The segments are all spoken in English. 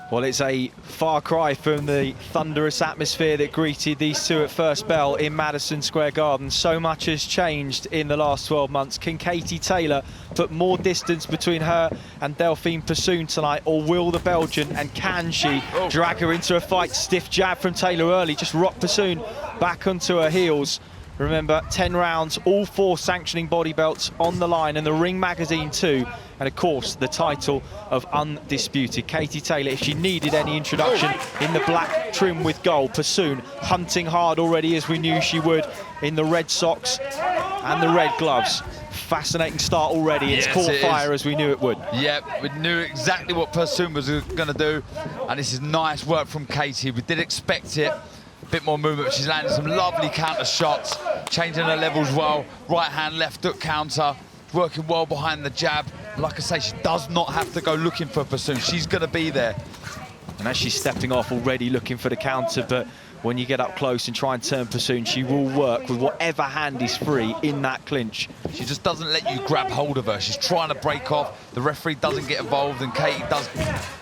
Well, it's a far cry from the thunderous atmosphere that greeted these two at first bell in Madison Square Garden. So much has changed in the last 12 months. Can Katie Taylor put more distance between her and Delfine Persoon tonight, or will the Belgian, and can she drag her into a fight? Stiff jab from Taylor early, just rocked Persoon back onto her heels. Remember, 10 rounds, all 4 sanctioning body belts on the line, and the Ring magazine too. And of course, the title of Undisputed. Katie Taylor, if she needed any introduction, in the black trim with gold. Persoon hunting hard already, as we knew she would, in the red socks and the red gloves. Fascinating start already. It's caught fire as we knew it would. Yep, we knew exactly what Persoon was going to do. And this is nice work from Katie. We did expect it. A bit more movement, but she's landing some lovely counter shots, changing her levels well. Right hand, left hook counter, working well behind the jab. Like I say, she does not have to go looking for Persoon. She's going to be there. And as she's stepping off, already looking for the counter, but when you get up close and try and turn Persoon, she will work with whatever hand is free in that clinch. She just doesn't let you grab hold of her. She's trying to break off. The referee doesn't get involved, and Katie does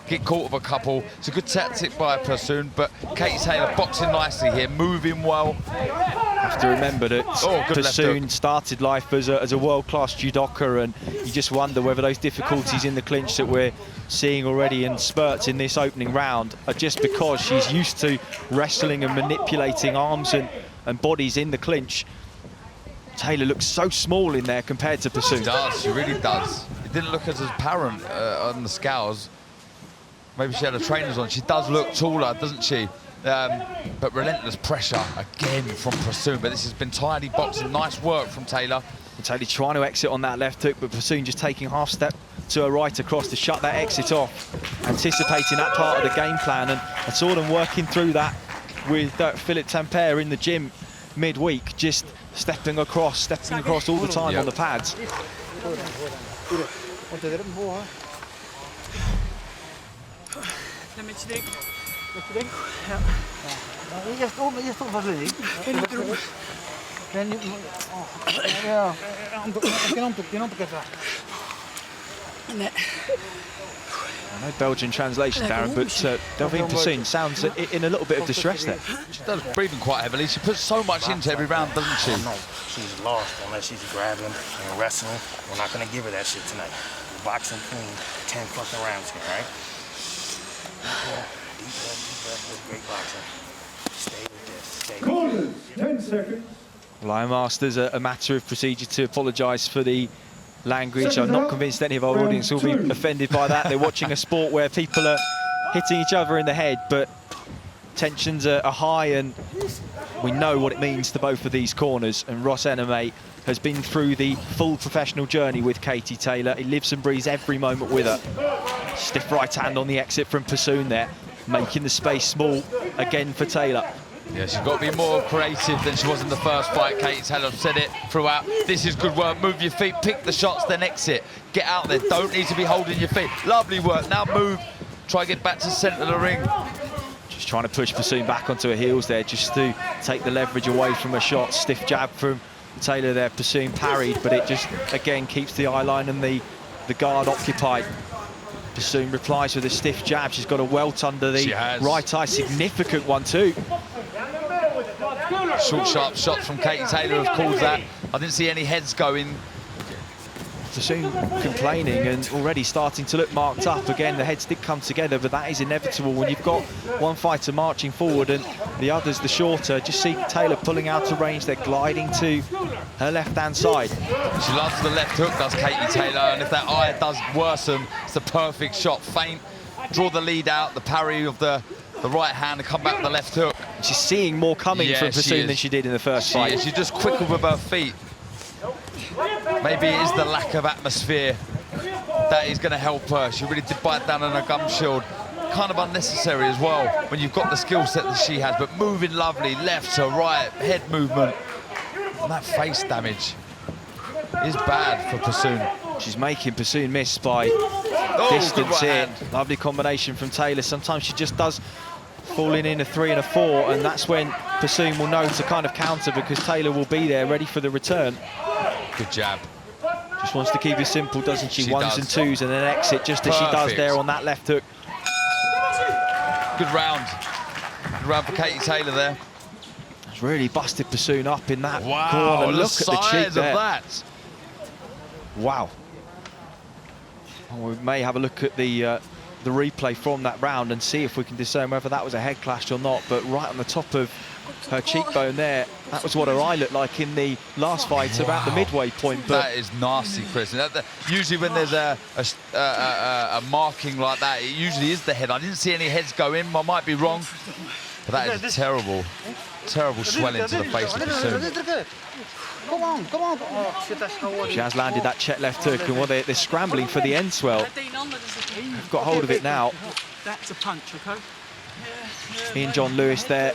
get caught with a couple. It's a good tactic by Persoon, but Katie Taylor boxing nicely here, moving well. Have to remember that Persoon started life as a world-class judoka, and you just wonder whether those difficulties in the clinch that we're seeing already in spurts in this opening round are just because she's used to wrestling and manipulating arms and bodies in the clinch. Taylor looks so small in there compared to Persoon. She does, she really does. It didn't look as apparent on the scales. Maybe she had her trainers on. She does look taller, doesn't she? But relentless pressure again from Persoon. But this has been tidy boxing. Nice work from Taylor. Taylor trying to exit on that left hook, but Persoon just taking half step to her right across to shut that exit off, anticipating that part of the game plan. And I saw them working through that with Philippe Tampere in the gym midweek, just stepping across all the time on the pads. No Belgian translation, Darren, but Delfine Persoon sounds in a little bit of distress there. She does, breathing quite heavily. She puts so much into every round, doesn't she? No, she's lost unless she's grabbing and wrestling. We're not going to give her that shit tonight. We're boxing clean 10 fucking rounds here, right? Deep breath, with great boxing. Stay with this. Stay with this. 10 seconds. Lion Masters, a matter of procedure to apologise for the language. I'm not convinced any of our audience will be offended by that. They're watching a sport where people are hitting each other in the head, but tensions are high, and we know what it means to both of these corners. And Ross Enamé has been through the full professional journey with Katie Taylor. He lives and breathes every moment with her. Stiff right hand on the exit from Persoon there, making the space small again for Taylor. Yeah, she's got to be more creative than she was in the first fight. Katie Taylor said it throughout. This is good work. Move your feet, pick the shots, then exit. Get out there. Don't need to be holding your feet. Lovely work. Now move. Try to get back to the centre of the ring. Just trying to push Persoon back onto her heels there, just to take the leverage away from her shot. Stiff jab from Taylor there. Persoon parried, but it just, again, keeps the eye line and the guard occupied. Persoon replies with a stiff jab. She's got a welt under the right eye. Significant one, too. Short, sharp shots from Katie Taylor have caused that. I didn't see any heads going. Persoon complaining and already starting to look marked up. Again, the heads did come together, but that is inevitable when you've got one fighter marching forward and the other's the shorter. Just see Taylor pulling out of range. They're gliding to her left-hand side. She loves the left hook, does Katie Taylor, and if that eye does worsen, it's a perfect shot. Feint, draw the lead out, the parry of the right hand and come back with the left hook. She's seeing more coming from Persoon than she did in the first fight. She's just quicker with her feet. Maybe it is the lack of atmosphere that is going to help her. She really did bite down on her gum shield. Kind of unnecessary as well when you've got the skill set that she has, but moving lovely, left to right, head movement. And that face damage is bad for Persoon. She's making Persoon miss by distance here. Lovely combination from Taylor. Sometimes she just does fall in a 3 and a 4, and that's when Persoon will know to kind of counter, because Taylor will be there ready for the return. Good jab. Just wants to keep it simple, doesn't she? She Ones does. and twos and then exit just as she does Perfect. there on that left hook. Good round. Good round for Katie Taylor there. It's really busted Persoon up in that Wow, corner. the Look at the cheek size of there. that. Wow. Well, we may have a look at the replay from that round and see if we can discern whether that was a head clash or not. But right on the top of her cheekbone there, that was what her eye looked like in the last fight about the midway point. But that is nasty, Chris. Usually when there's a marking like that, it usually is the head. I didn't see any heads go in. I might be wrong, but that is terrible, terrible swelling to the face of Persoon. Come on. she has landed that check left hook, and well, they're scrambling for the end swell. They've got hold of it now. That's a punch, okay? Ian John Lewis there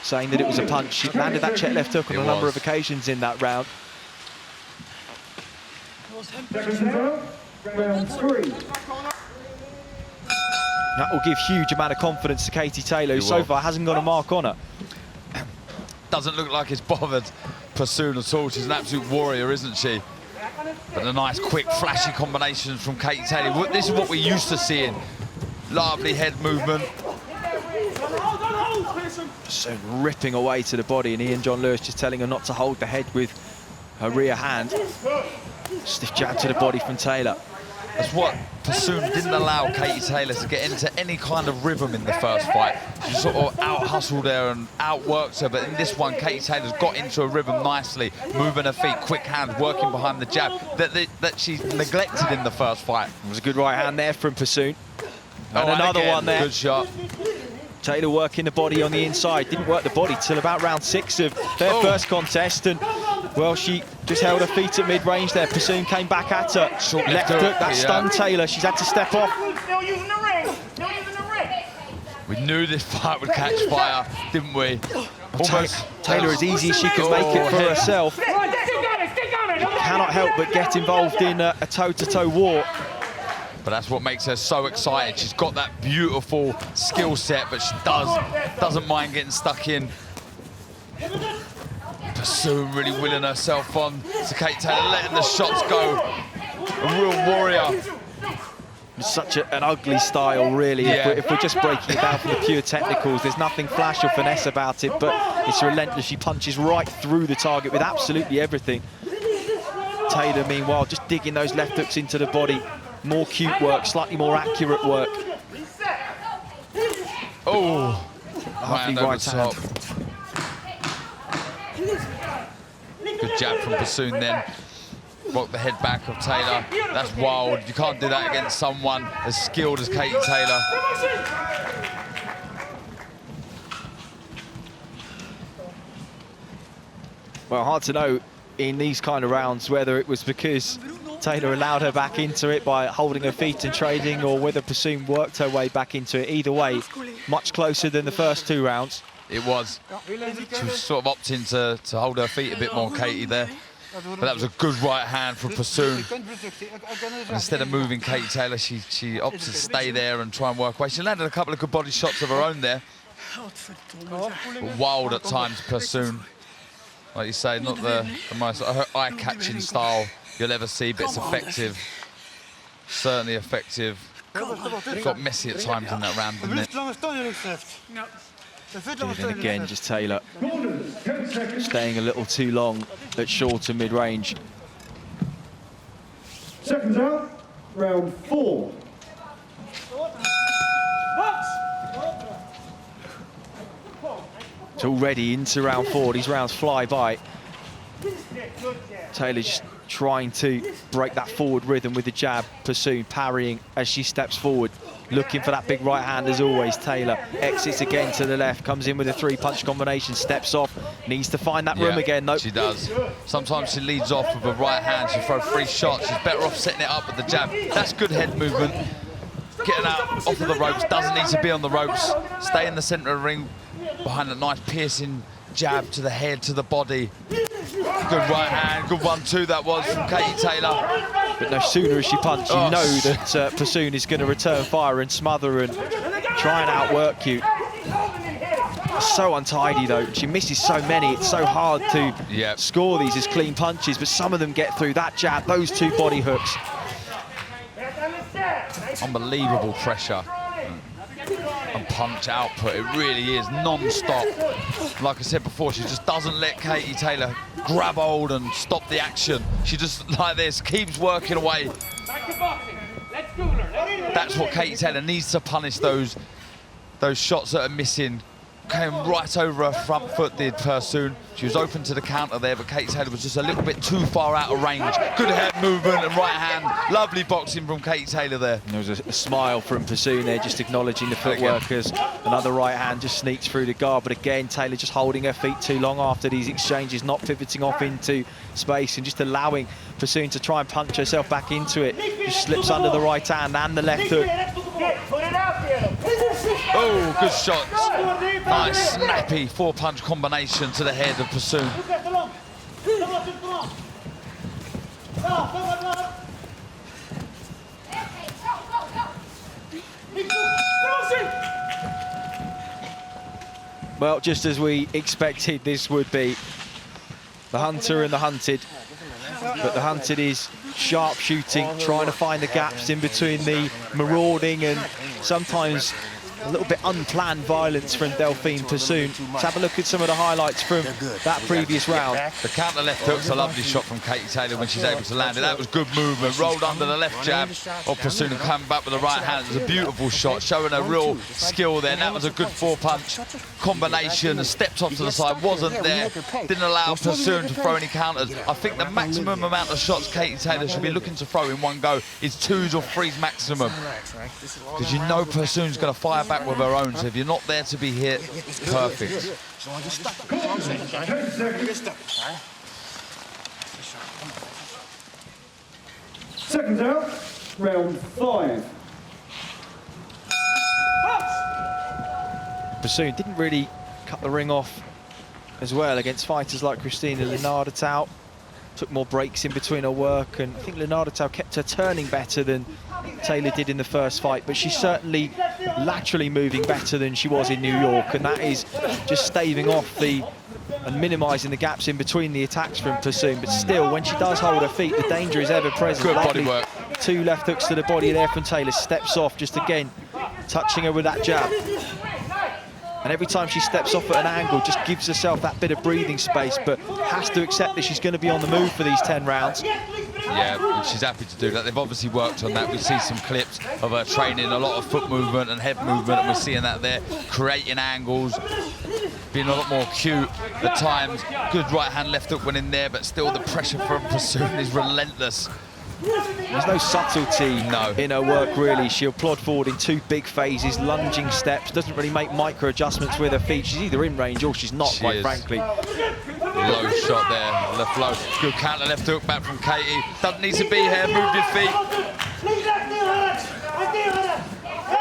saying that it was a punch. She landed that check left hook on a number of occasions in that round. Round 3. That will give huge amount of confidence to Katie Taylor, who so far hasn't got a mark on her. Doesn't look like it's bothered Persoon at all. She's an absolute warrior, isn't she? But a nice, quick, flashy combination from Katie Taylor. This is what we're used to seeing. Lovely head movement. So ripping away to the body, and Ian John Lewis just telling her not to hold the head with her rear hand. Stiff jab to the body from Taylor. That's what Persoon didn't allow Katie Taylor to get into any kind of rhythm in the first fight. She sort of out-hustled her and outworked her, but in this one, Katie Taylor's got into a rhythm nicely, moving her feet, quick hands, working behind the jab that she neglected in the first fight. It was a good right hand there from Persoon. And Oh, another again, one there. Good shot. Taylor working the body on the inside. Didn't work the body till about round 6 of their first contest, and well, she just held her feet at mid-range there. Persoon came back at her. Short left left hook, hook, that stunned Taylor. She's had to step off. Still using the ring. Still using the ring. We knew this fight would catch fire, didn't we? Taylor, as easy as she can make it for herself, Stick on it. cannot help but get involved in a toe-to-toe war. But that's what makes her so excited. She's got that beautiful skill set, but she doesn't mind getting stuck in. Persoon really willing herself on to Kate Taylor, letting the shots go. A real warrior. It's such an ugly style, really. Yeah. If we're just breaking it down from the pure technicals, there's nothing flash or finesse about it, but it's relentless. She punches right through the target with absolutely everything. Taylor, meanwhile, just digging those left hooks into the body. More cute work, slightly more accurate work. Oh, Lovely hand over right the hand. top. Good jab from Persoon then. Rock the head back of Taylor. That's wild. You can't do that against someone as skilled as Katie Taylor. Well, hard to know in these kind of rounds whether it was because Taylor allowed her back into it by holding her feet and trading, or whether Persoon worked her way back into it. Either way, much closer than the first 2 rounds. It was. She was sort of opting to hold her feet a bit more, Katie, there. But that was a good right hand from Persoon. And instead of moving Katie Taylor, she opted to stay there and try and work away. She landed a couple of good body shots of her own there. But wild at times, Persoon. Like you say, not the most eye-catching style you'll ever see, but it's effective. Certainly effective. It got messy at times in that round, didn't it? And again, just Taylor staying a little too long at short and mid-range. Seconds out. Round 4. It's already into round 4. These rounds fly by. Taylor just trying to break that forward rhythm with the jab. Persoon parrying as she steps forward, looking for that big right hand as always. Taylor exits again to the left, comes in with a 3-punch combination, steps off, needs to find that room again though. She does. Sometimes she leads off with a right hand, she throws 3 shots. She's better off setting it up with the jab. That's good head movement. Getting out off of the ropes, doesn't need to be on the ropes. Stay in the centre of the ring behind a nice piercing jab to the head, to the body. Good right hand, good 1-2 that was from Katie Taylor. But no sooner as she punches, you know that Persoon is going to return fire and smother and try and outwork you. So untidy though. She misses so many. It's so hard to score these as clean punches, but some of them get through. That jab, those two body hooks. Unbelievable pressure and punch output. It really is non-stop. Like I said before, she just doesn't let Katie Taylor grab hold and stop the action. She just, like this, keeps working away. That's what Katie Taylor needs to punish, those shots that are missing. Came right over her front foot, did Persoon. She was open to the counter there, but Katie Taylor was just a little bit too far out of range. Good head movement and right hand. Lovely boxing from Katie Taylor there. There was a smile from Persoon there, just acknowledging the footwork as another right hand just sneaks through the guard. But again, Taylor just holding her feet too long after these exchanges, not pivoting off into space and just allowing Persoon to try and punch herself back into it. Just slips under the right hand and the left hook. Oh, good shots. Nice, snappy four-punch combination to the head of Persoon. Well, just as we expected this would be. The hunter and the hunted. But the hunted is sharp shooting, trying to find the gaps in between the marauding and sometimes a little bit unplanned violence from Delfine Persoon. Let's have a look at some of the highlights from that previous round. The counter left hook's a lovely shot from Katie Taylor when she's able to land it. That was good movement. Rolled under the left jab of Persoon and come back with the right hand. It was a beautiful shot, showing a real skill there. And that was a good four-punch combination. Stepped off to the side, wasn't there. Didn't allow Persoon to throw any counters. I think the maximum amount of shots Katie Taylor should be looking to throw in one go is 2s or 3s maximum. Because you know Persoon's going to fire back with her own, so if you're not there to be hit, perfect. Seconds out, round 5. Persoon didn't really cut the ring off as well against fighters like Christina Linardatau. Took more breaks in between her work, and I think Linardatau kept her turning better than Taylor did in the first fight, but she's certainly laterally moving better than she was in New York, and that is just staving off and minimising the gaps in between the attacks from Persoon. But still, when she does hold her feet, the danger is ever present. Good body work. 2 left hooks to the body there from Taylor, steps off, just again touching her with that jab. And every time she steps off at an angle, just gives herself that bit of breathing space, but has to accept that she's going to be on the move for these 10 rounds. Yeah, she's happy to do that. They've obviously worked on that. We see some clips of her training, a lot of foot movement and head movement, and we're seeing that there, creating angles, being a lot more acute at times. Good right hand, left hook went in there, but still the pressure from Persoon is relentless. There's no subtlety in her work, really. She'll plod forward in 2 big phases, lunging steps, doesn't really make micro adjustments with her feet. She's either in range or she's not, quite frankly. Low shot there, left low. Good counter left hook back from Katie. Doesn't need to be here, move your feet.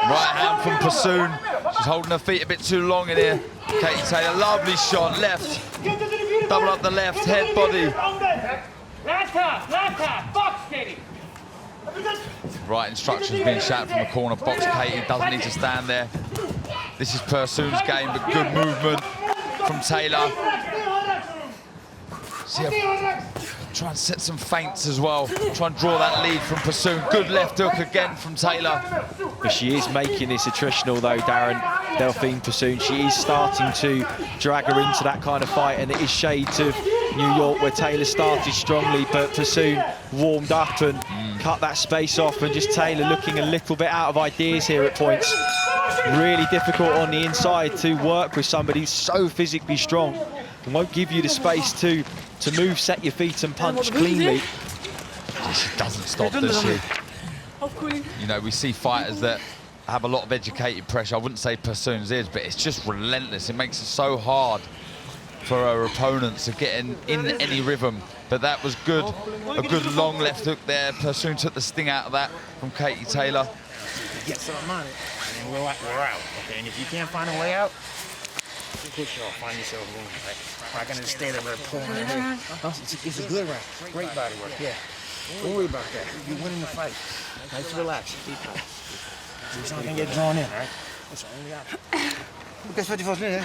Right hand from Persoon. She's holding her feet a bit too long in here. Katie Taylor, lovely shot, left. Double up the left, head, body. Right instructions being shouted from the corner box. Katie doesn't need to stand there. This is Persoon's game, but good movement from Taylor. See her try and set some feints as well. Try and draw that lead from Persoon. Good left hook again from Taylor. But she is making this attritional though, Darren. Delfine Persoon, she is starting to drag her into that kind of fight, and it is shades of New York where Taylor started strongly, but Persoon warmed up and cut that space off, and just Taylor looking a little bit out of ideas here at points. Really difficult on the inside to work with somebody so physically strong and won't give you the space to move, set your feet and punch cleanly. She doesn't stop, does she? You know, we see fighters that have a lot of educated pressure. I wouldn't say Persoon's is, but it's just relentless. It makes it so hard for her opponents to get in any rhythm. But that was good. A good long left hook there. Persoon took the sting out of that from Katie Taylor. Get something on it, and we're out. Okay, and if you can't find a way out, push off, find yourself a room. Right? I'm not gonna stay there with a pull in the head. It's a good round. Great body work. Yeah. Don't worry about that. You're winning the fight. Nice, relax. It's not gonna get drawn in, all right? That's the only option. The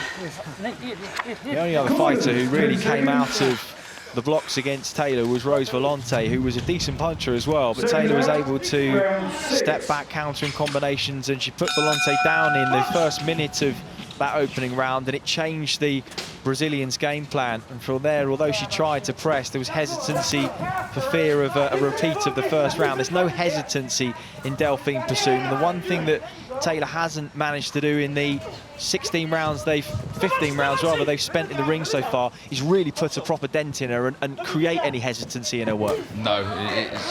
only other fighter who really came out of the blocks against Taylor was Rose Volante, who was a decent puncher as well, but Taylor was able to step back, countering combinations, and she put Volante down in the first minute of that opening round, and it changed the Brazilians' game plan. And from there, although she tried to press, there was hesitancy for fear of a repeat of the first round. There's no hesitancy in Delfine Persoon. And the one thing that Taylor hasn't managed to do in the 15 rounds they've spent in the ring so far is really put a proper dent in her and create any hesitancy in her work. No,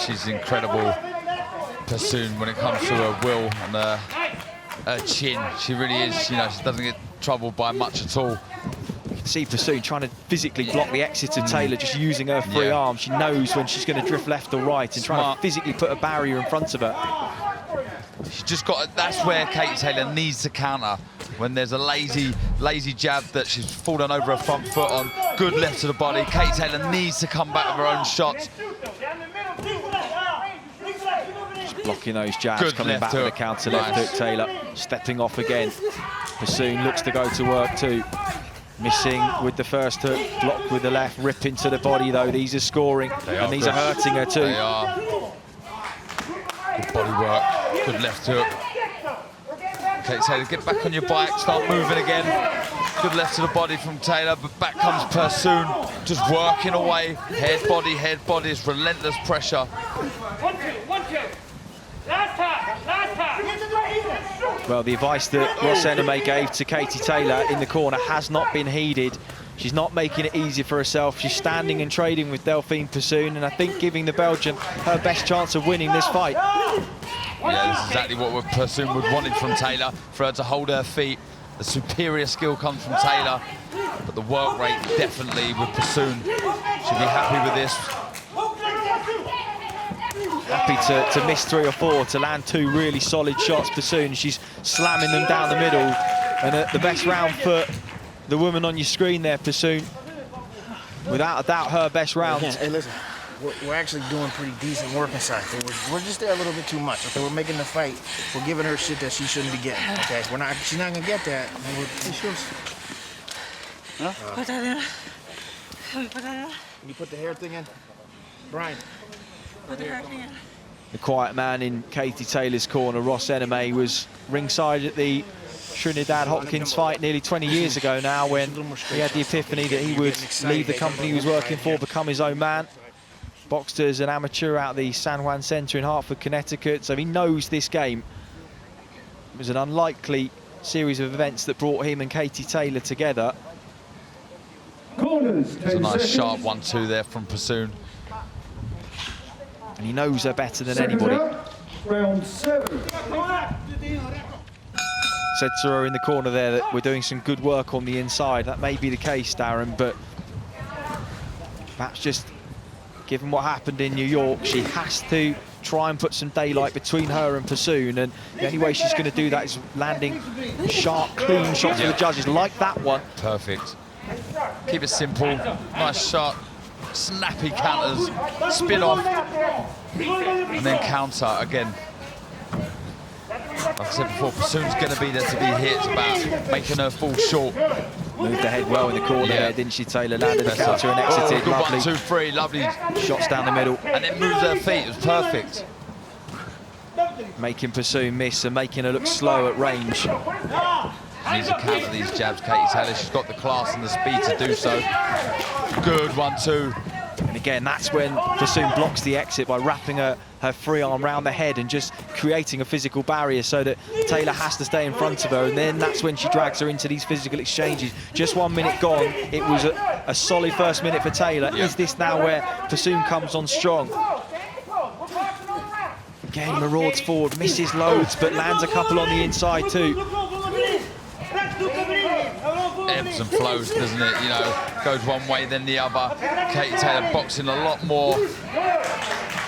she's incredible, Persoon, when it comes to her will and her chin. She really is, you know, she doesn't get troubled by much at all. You can see Persoon trying to physically block the exit of Taylor, just using her free arm. She knows when she's going to drift left or right and trying to physically put a barrier in front of her. She's just got, that's where Katie Taylor needs to counter. When there's a lazy jab that she's fallen over her front foot on, good left to the body. Katie Taylor needs to come back with her own shots. Blocking those jabs, coming back with a counter left hook. Taylor stepping off again. Persoon looks to go to work too. Missing with the first hook, blocked with the left, rip into the body though. These are scoring, and these are hurting her too. They are. Good body work, good left hook. Okay, Taylor, get back on your bike, start moving again. Good left to the body from Taylor, but back comes Persoon, just working away. Head, body, it's relentless pressure. Well, the advice that Ross Eneme gave to Katie Taylor in the corner has not been heeded. She's not making it easy for herself. She's standing and trading with Delfine Persoon, and I think giving the Belgian her best chance of winning this fight. Yeah, this is exactly what Persoon would wanted from Taylor, for her to hold her feet. The superior skill comes from Taylor, but the work rate definitely with Persoon. She'll be happy with this. Happy to miss 3 or 4, to land 2 really solid shots. Persoon, she's slamming them down the middle. And the best round for the woman on your screen there, Persoon. Without a doubt, her best round. Hey, listen, we're actually doing pretty decent work inside. We're just there a little bit too much. Okay, we're making the fight. We're giving her shit that she shouldn't be getting. Okay, she's not gonna get that. Put that in. Put that in. Can you put the hair thing in, Brian? Put the hair thing in. The quiet man in Katie Taylor's corner, Ross Eneme, was ringside at the Trinidad Hopkins fight nearly 20 years ago now, when he had the epiphany that he would leave the company he was working for, become his own man. Boxed as an amateur out the San Juan Center in Hartford, Connecticut, so he knows this game. It was an unlikely series of events that brought him and Katie Taylor together. It's a nice sharp 1-2 there from Persoon. And he knows her better than anybody. Round 7. Said to her in the corner there that we're doing some good work on the inside. That may be the case, Darren, but perhaps just given what happened in New York, she has to try and put some daylight between her and Persoon, and the only way she's going to do that is landing sharp, clean shots for the judges, like that one. Perfect. Keep it simple, nice shot, snappy counters, spin off, and then counter again. Like I said before, Persoon's going to be there to be hit. It's about making her fall short. Moved the head well in the corner there, didn't she, Taylor? Landed the counter and exited. Good lovely 1, 2, 3, lovely shots down the middle. And then moves her feet, it was perfect. Making Persoon miss and making her look slow at range. She needs to counter these jabs, Katie Taylor. She's got the class and the speed to do so. Good 1, 2. And again, that's when Persoon blocks the exit by wrapping her free arm round the head and just creating a physical barrier so that Taylor has to stay in front of her. And then that's when she drags her into these physical exchanges. Just 1 minute gone. It was a solid first minute for Taylor. Yeah. Is this now where Persoon comes on strong? Again, marauds forward, misses loads, but lands a couple on the inside too. Ebbs and flows, doesn't it? You know, goes one way then the other. Katie Taylor boxing a lot more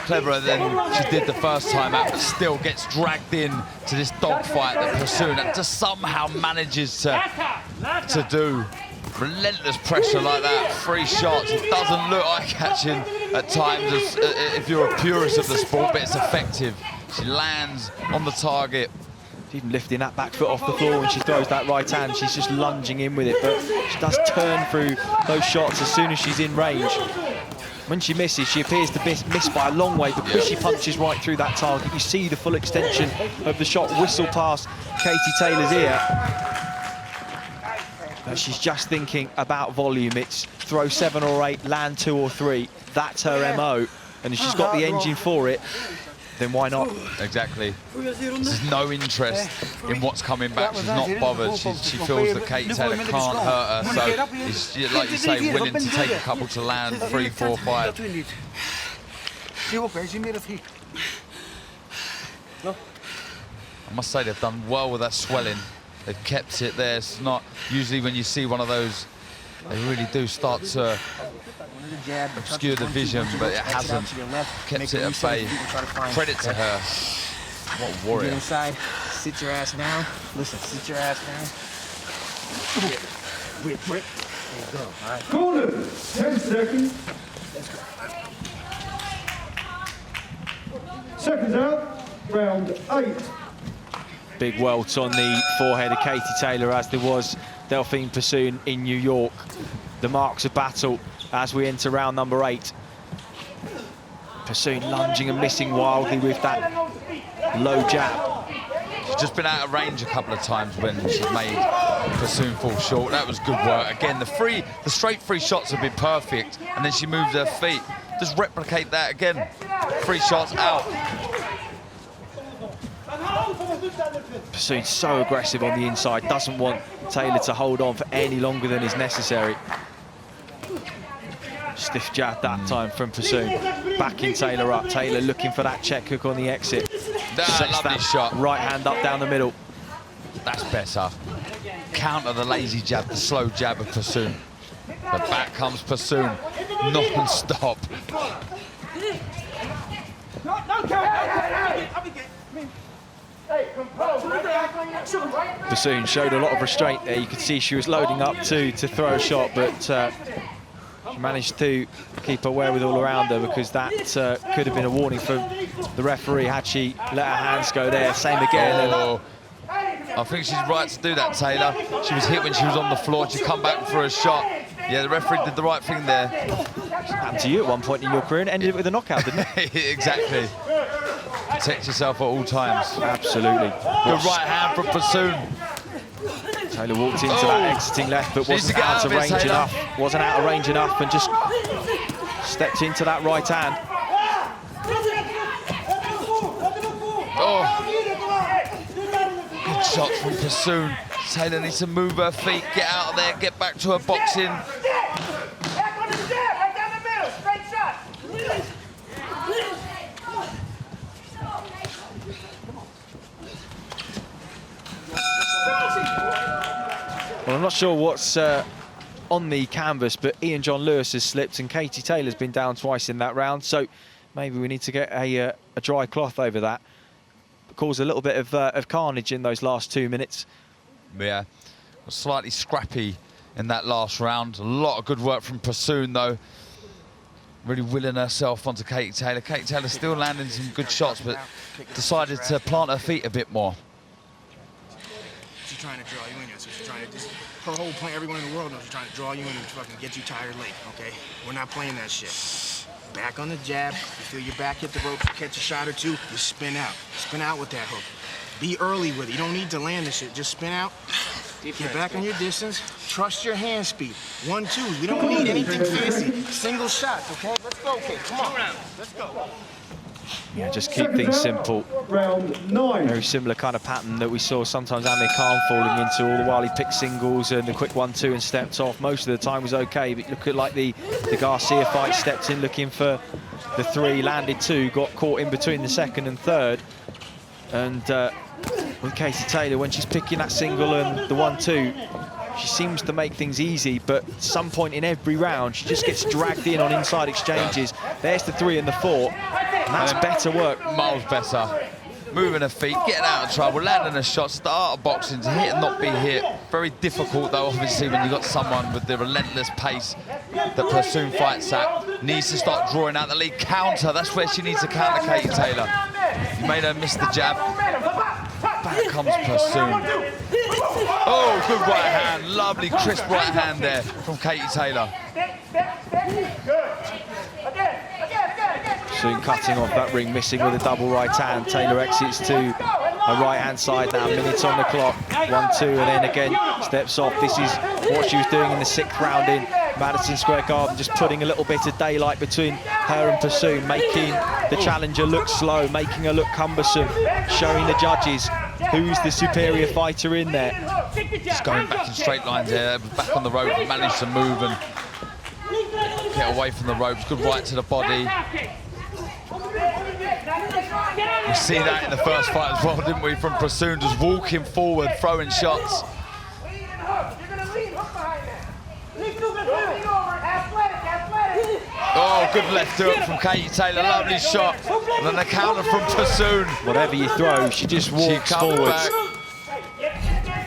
cleverer than she did the first time out, but still gets dragged in to this dogfight that Persoon just somehow manages to do. Relentless pressure like that, 3 shots. It doesn't look eye-catching at times if you're a purist of the sport, but it's effective. She lands on the target. Even lifting that back foot off the floor when she throws that right hand, she's just lunging in with it, but she does turn through those shots as soon as she's in range. When she misses, she appears to miss by a long way, but because she punches right through that target, you see the full extension of the shot whistle past Katie Taylor's ear. But she's just thinking about volume. It's throw 7 or 8, land 2 or 3. That's her MO. And if she's got the engine for it, then why not? Exactly. There's no interest in what's coming back. She's not bothered. She feels that Katie Taylor can't hurt her. So, she's, like you say, willing to take a couple to land, 3, 4, 5. I must say they've done well with that swelling. They've kept it there. It's not usually when you see one of those, they really do start to obscure the vision, but it hasn't. Kept it at bay. Credit to her. What a warrior. Get inside, sit your ass down. Listen, sit your ass down. Whip. There you go, all right? Corner, 10 seconds. Seconds out, round 8. Big welt on the forehead of Katie Taylor, as there was Delfine Persoon in New York. The marks of battle as we enter round number 8. Persoon lunging and missing wildly with that low jab. She's just been out of range a couple of times when she's made Persoon fall short. That was good work. Again, the straight free shots have been perfect, and then she moved her feet. Just replicate that again. 3 shots out. Persoon's so aggressive on the inside, doesn't want Taylor to hold on for any longer than is necessary. Stiff jab that time from Persoon. Backing Taylor up. Taylor looking for that check hook on the exit. Sets Lovely shot. Right hand up down the middle. That's better. Counter the lazy jab, the slow jab of Persoon. But back comes Persoon, non-stop. Persoon showed a lot of restraint there. You could see she was loading up to throw a shot, but she managed to keep her wherewithal around her, because that could have been a warning for the referee had she let her hands go there. Same again. Oh. I think she's right to do that, Taylor. She was hit when she was on the floor. She come back for a shot. Yeah, the referee did the right thing there. It happened to you at one point in your career and ended it with a knockout, didn't it? Exactly. Protect yourself at all times. Absolutely. Good right hand from Persoon. Taylor walked into that exiting left, but wasn't out of range enough. Wasn't out of range enough and just stepped into that right hand. Oh. Good shots from Persoon. Taylor needs to move her feet, get out of there, get back to her boxing. Back on the jab, right down the middle, straight shot. Well, I'm not sure what's on the canvas, but Ian John Lewis has slipped and Katie Taylor's been down twice in that round, so maybe we need to get a dry cloth over that. Cause a little bit of carnage in those last 2 minutes. Yeah, slightly scrappy in that last round. A lot of good work from Persoon, though. Really willing herself onto Katie Taylor. Katie Taylor still landing some good shots, but decided to plant her feet a bit more. She's trying to draw you in here, so she's trying to just... Her whole plan, everyone in the world knows she's trying to draw you in and fucking get you tired late, okay? We're not playing that shit. Back on the jab, you feel your back hit the ropes, catch a shot or two, you spin out. Spin out with that hook. Be early with it. You don't need to land this shit. Just spin out, get back on your distance, trust your hand speed. 1, 2, we don't need anything fancy. Single shots, okay? Let's go, kid. Come on. Let's go. Yeah, just keep things simple. Round 9. Very similar kind of pattern that we saw sometimes Amir Khan falling into, all the while he picked singles and the quick 1-2 and stepped off. Most of the time was okay, but look at like the Garcia fight, stepped in looking for the 3, landed 2, got caught in between the 2nd and 3rd. And with Katie Taylor, when she's picking that single and the 1-2, she seems to make things easy, but at some point in every round, she just gets dragged in on inside exchanges. There's the 3 and the 4, and that's better work. Miles better. Moving her feet, getting out of trouble, landing a shot, start of boxing, to hit and not be hit. Very difficult, though, obviously, when you've got someone with the relentless pace that Persoon fights at. Needs to start drawing out the lead. Counter, that's where she needs to counter Katie Taylor. You made her miss the jab. Here comes Persoon. Oh, good right hand. Lovely, crisp right hand there from Katie Taylor. Soon cutting off that ring, missing with a double right hand. Taylor exits to a right-hand side now, minutes on the clock. 1-2, and then again steps off. This is what she was doing in the 6th round in Madison Square Garden, just putting a little bit of daylight between her and Persoon, making the challenger look slow, making her look cumbersome, showing the judges who's the superior fighter in there. Just going back in straight lines there, back on the rope, managed to move and get away from the ropes. Good right to the body. We see that in the first fight as well, didn't we, from Persoon, just walking forward, throwing shots. Oh, good left hook from Katie Taylor, lovely shot. And then the counter from Persoon. Whatever you throw, she just walks forwards.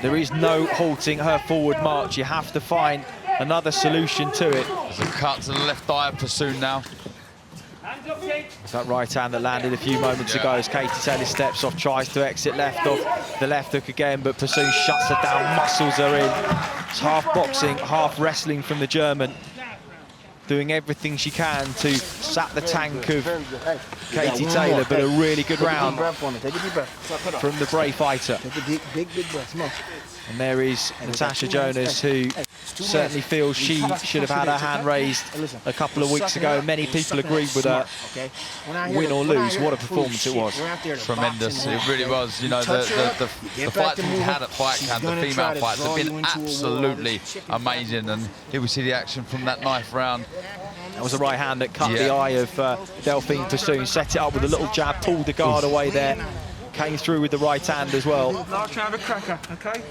There is no halting her forward march. You have to find another solution to it. There's a cut to the left eye of Persoon now. It's that right hand that landed a few moments ago as Katie Taylor steps off, tries to exit left off the left hook again, but Persoon shuts her down, muscles her in. It's half boxing, half wrestling from the German, doing everything she can to sap the tank of Katie Taylor, but a really good round from the Bray fighter. Take a big breath. Come on. And there is Natasha Jonas, who certainly feels she should have had her hand raised a couple of weeks ago. Many people agreed with her. Win or lose, what a performance it was. Tremendous, it really was. You know, the fights we had at Fight Camp, the female fights, have been absolutely amazing. And here we see the action from that 9th round. That was a right hand that cut the eye of Delfine Persoon, set it up with a little jab, pulled the guard away there. Came through with the right hand as well. Last round of cracker, okay?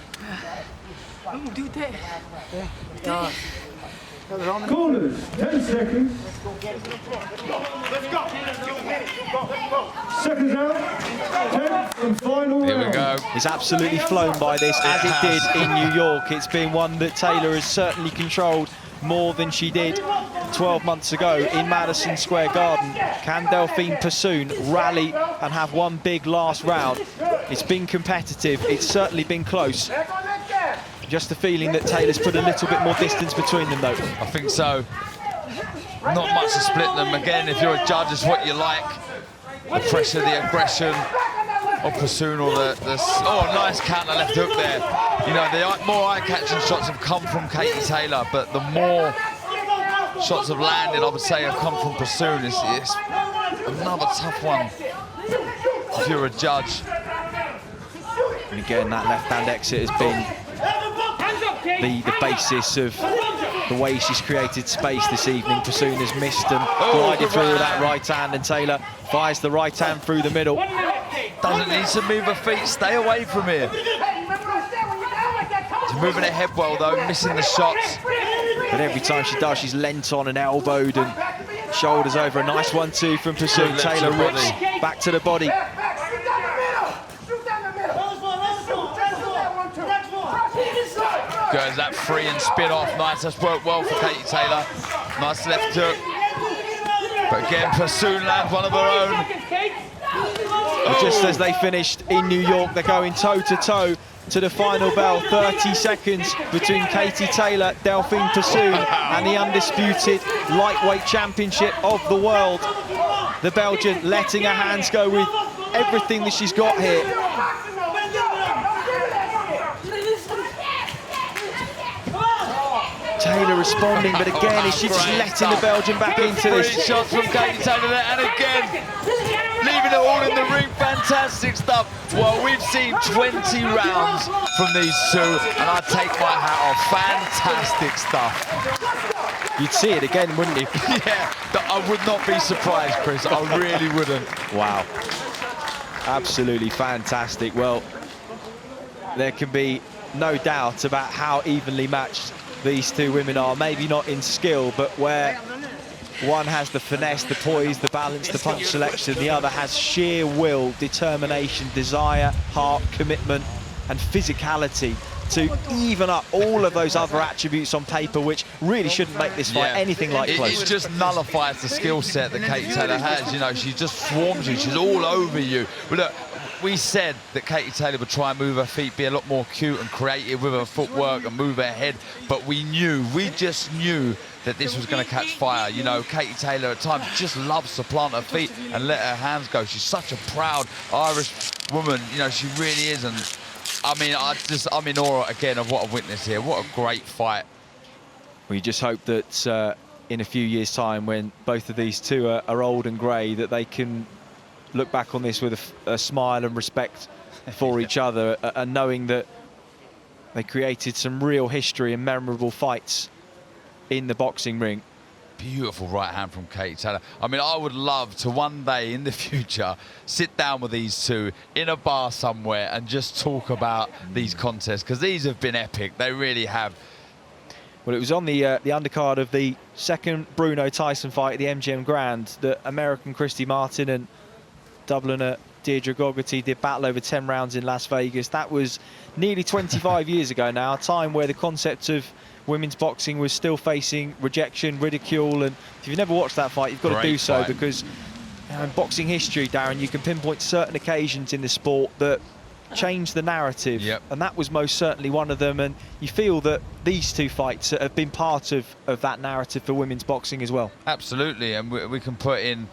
Oh, do that. Yeah. Corners, 10 seconds. Let's go. Seconds out. 10th and final round. Here we go. It's absolutely flown by this, as it did in New York. It's been one that Taylor has certainly controlled more than she did 12 months ago in Madison Square Garden. Can Delfine Persoon rally and have one big last round? It's been competitive, it's certainly been close. Just the feeling that Taylor's put a little bit more distance between them though. I think so. Not much to split them. Again, if you're a judge, it's what you like. The pressure, the aggression of Persoon, or the oh, nice counter left hook there. You know, the more eye-catching shots have come from Katie Taylor, but the more shots have landed, I would say, have come from Persoon. It's another tough one if you're a judge. And again, that left-hand exit has been the basis of the way she's created space this evening. Persoon has missed and glided through with that right hand, and Taylor fires the right hand through the middle. Doesn't need to move her feet, stay away from here. She's moving her head well though, missing the shots. But every time she does, she's leant on and elbowed and shoulders over. A nice 1-2 from Persoon. Taylor rips back to the body. Goes that free and spin off. Nice, that's worked well for Katie Taylor. Nice left hook. But again, Persoon lands one of her own. Just as they finished in New York, they're going toe-to-toe to the final bell. 30 seconds between Katie Taylor, Delfine Persoon, and the undisputed lightweight championship of the world. The Belgian letting her hands go with everything that she's got here. Taylor responding, but again, is she just letting the Belgian back into this? Great shots from Katie Taylor there, and again, leaving it all in the ring. Fantastic stuff. Well, we've seen 20 rounds from these two, and I take my hat off. Fantastic stuff. You'd see it again, wouldn't you? Yeah, I would not be surprised, Chris. I really wouldn't. Wow. Absolutely fantastic. Well, there can be no doubt about how evenly matched these two women are. Maybe not in skill, but where one has the finesse, the poise, the balance, the punch selection, the other has sheer will, determination, desire, heart, commitment, and physicality to even up all of those other attributes on paper, which really shouldn't make this fight anything like close. It just nullifies the skill set that Katie Taylor has. You know, she just swarms you. She's all over you. But look, we said that Katie Taylor would try and move her feet, be a lot more cute and creative with her footwork and move her head, but we just knew that this was going to catch fire. You know, Katie Taylor at times just loves to plant her feet and let her hands go. She's such a proud Irish woman, you know, she really is. And I mean, I'm in awe again of what I've witnessed here. What a great fight. We just hope that in a few years' time, when both of these two are old and grey, that they can look back on this with a smile and respect for each other, and knowing that they created some real history and memorable fights in the boxing ring. Beautiful right hand from Katie Taylor. I mean, I would love to one day in the future sit down with these two in a bar somewhere and just talk about these contests, because these have been epic. They really have. Well, it was on the undercard of the second Bruno Tyson fight at the MGM Grand that American Christy Martin and Dubliner Deirdre Gogarty did battle over 10 rounds in Las Vegas. That was nearly 25 years ago now, a time where the concept of women's boxing was still facing rejection, ridicule, and if you've never watched that fight, you've got to do so, because in boxing history, Darren, you can pinpoint certain occasions in the sport that changed the narrative, and that was most certainly one of them, and you feel that these two fights have been part of that narrative for women's boxing as well. Absolutely, and we can put in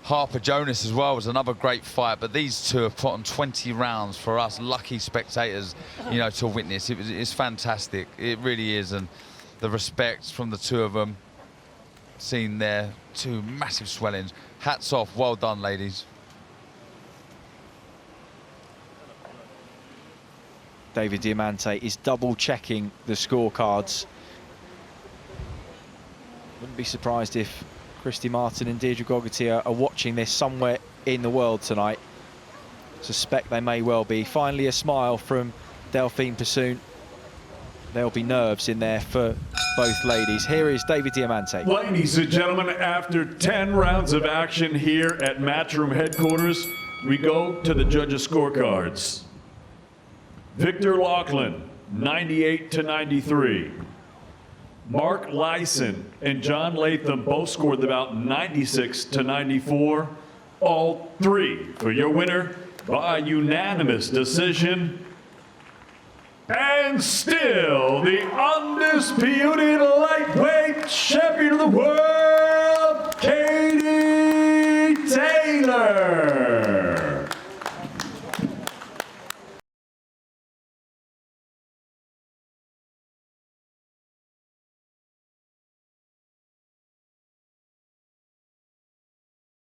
Harper Jonas as well. Was another great fight, but these two have put on 20 rounds for us lucky spectators, you know, to witness. It's fantastic, it really is, and the respect from the two of them, seen there, two massive swellings. Hats off, well done, ladies. David Diamante is double checking the scorecards. Wouldn't be surprised if Christy Martin and Deirdre Gogarty are watching this somewhere in the world tonight. Suspect they may well be. Finally, a smile from Delfine Persoon. There'll be nerves in there for both ladies. Here is David Diamante. Ladies and gentlemen, after 10 rounds of action here at Matchroom headquarters, we go to the judges' scorecards. Victor Laughlin, 98-93. Mark Lyson and John Latham both scored the bout 96-94. All three for your winner by unanimous decision. And still the undisputed lightweight champion of the world,